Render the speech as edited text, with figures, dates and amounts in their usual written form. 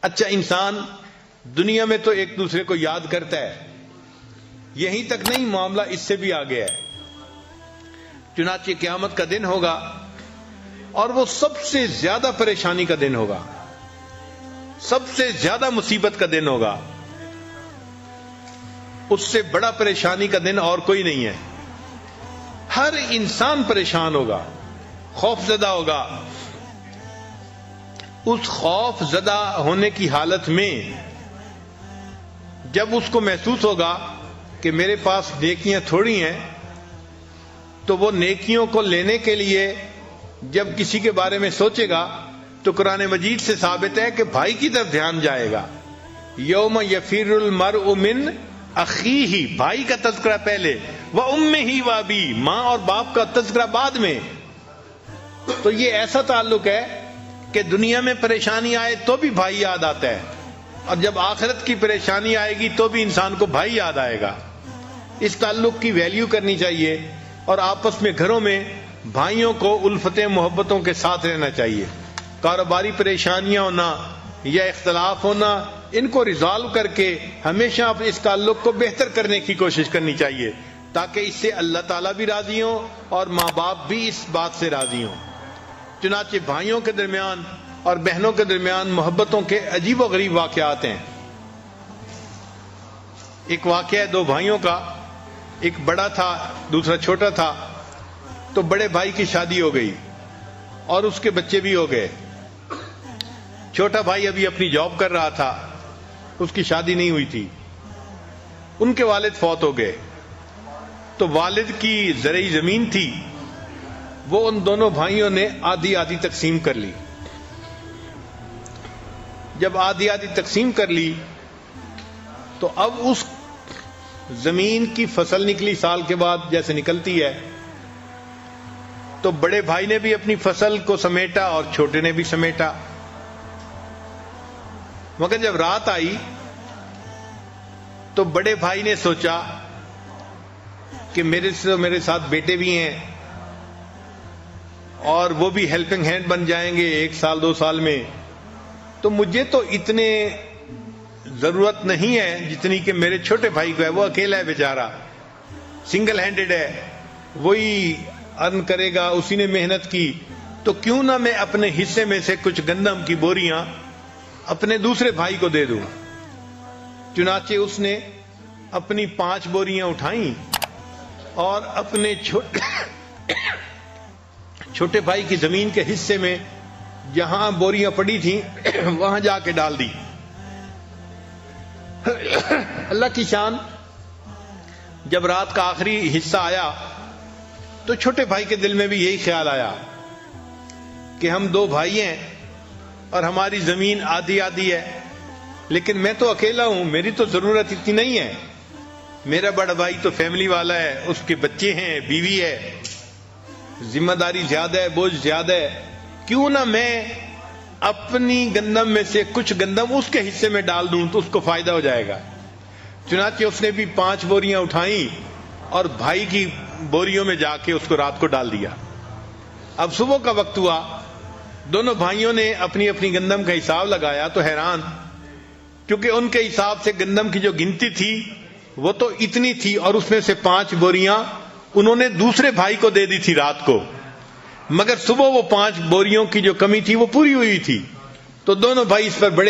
اچھا انسان دنیا میں تو ایک دوسرے کو یاد کرتا ہے، یہیں تک نہیں، معاملہ اس سے بھی آگے ہے۔ چنانچہ قیامت کا دن ہوگا اور وہ سب سے زیادہ پریشانی کا دن ہوگا، سب سے زیادہ مصیبت کا دن ہوگا۔ اس سے بڑا پریشانی کا دن اور کوئی نہیں ہے۔ ہر انسان پریشان ہوگا، خوف زدہ ہوگا۔ اس خوف زدہ ہونے کی حالت میں جب اس کو محسوس ہوگا کہ میرے پاس نیکیاں تھوڑی ہیں، تو وہ نیکیوں کو لینے کے لیے جب کسی کے بارے میں سوچے گا تو قرآن مجید سے ثابت ہے کہ بھائی کی طرف دھیان جائے گا۔ یوم یفر المرء من اخیہ، بھائی کا تذکرہ پہلے، وامہ وابیہ، ماں اور باپ کا تذکرہ بعد میں۔ تو یہ ایسا تعلق ہے کہ دنیا میں پریشانی آئے تو بھی بھائی یاد آتا ہے، اور جب آخرت کی پریشانی آئے گی تو بھی انسان کو بھائی یاد آئے گا۔ اس تعلق کی ویلیو کرنی چاہیے، اور آپس میں گھروں میں بھائیوں کو الفتیں محبتوں کے ساتھ رہنا چاہیے۔ کاروباری پریشانیاں ہونا یا اختلاف ہونا، ان کو ریزالو کر کے ہمیشہ اس تعلق کو بہتر کرنے کی کوشش کرنی چاہیے، تاکہ اس سے اللہ تعالیٰ بھی راضی ہوں اور ماں باپ بھی اس بات سے راضی ہوں۔ چنانچہ بھائیوں کے درمیان اور بہنوں کے درمیان محبتوں کے عجیب و غریب واقعات ہیں۔ ایک واقعہ ہے دو بھائیوں کا، ایک بڑا تھا دوسرا چھوٹا تھا۔ تو بڑے بھائی کی شادی ہو گئی اور اس کے بچے بھی ہو گئے۔ چھوٹا بھائی ابھی اپنی جاب کر رہا تھا، اس کی شادی نہیں ہوئی تھی۔ ان کے والد فوت ہو گئے، تو والد کی زرعی زمین تھی، وہ ان دونوں بھائیوں نے آدھی آدھی تقسیم کر لی۔ جب آدھی آدھی تقسیم کر لی تو اب اس زمین کی فصل نکلی سال کے بعد جیسے نکلتی ہے، تو بڑے بھائی نے بھی اپنی فصل کو سمیٹا اور چھوٹے نے بھی سمیٹا۔ مگر جب رات آئی تو بڑے بھائی نے سوچا کہ میرے ساتھ بیٹے بھی ہیں اور وہ بھی ہیلپنگ ہینڈ بن جائیں گے 1 سال 2 سال میں، تو مجھے تو اتنے ضرورت نہیں ہے جتنی کہ میرے چھوٹے بھائی کو ہے۔ وہ اکیلا ہے بیچارہ، سنگل ہینڈڈ ہے، وہی ارن کرے گا، اسی نے محنت کی، تو کیوں نہ میں اپنے حصے میں سے کچھ گندم کی بوریاں اپنے دوسرے بھائی کو دے دوں۔ چنانچہ اس نے اپنی 5 بوریاں اٹھائیں اور اپنے چھوٹے بھائی کی زمین کے حصے میں جہاں بوریاں پڑی تھیں وہاں جا کے ڈال دی۔ اللہ کی شان، جب رات کا آخری حصہ آیا تو چھوٹے بھائی کے دل میں بھی یہی خیال آیا کہ ہم 2 بھائی ہیں اور ہماری زمین آدھی آدھی ہے، لیکن میں تو اکیلا ہوں، میری تو ضرورت اتنی نہیں ہے۔ میرا بڑا بھائی تو فیملی والا ہے، اس کے بچے ہیں، بیوی ہے، ذمہ داری زیادہ ہے، بوجھ زیادہ ہے، کیوں نہ میں اپنی گندم میں سے کچھ گندم اس کے حصے میں ڈال دوں تو اس کو فائدہ ہو جائے گا۔ چنانچہ اس نے بھی 5 بوریاں اٹھائیں اور بھائی کی بوریوں میں جا کے اس کو رات کو ڈال دیا۔ اب صبح کا وقت ہوا، دونوں بھائیوں نے اپنی اپنی گندم کا حساب لگایا تو حیران، کیونکہ ان کے حساب سے گندم کی جو گنتی تھی وہ تو اتنی تھی، اور اس میں سے 5 بوریاں انہوں نے دوسرے بھائی کو دے دی تھی رات کو، مگر صبح وہ 5 بوریوں کی جو کمی تھی وہ پوری ہوئی تھی۔ تو دونوں بھائی اس پر بڑے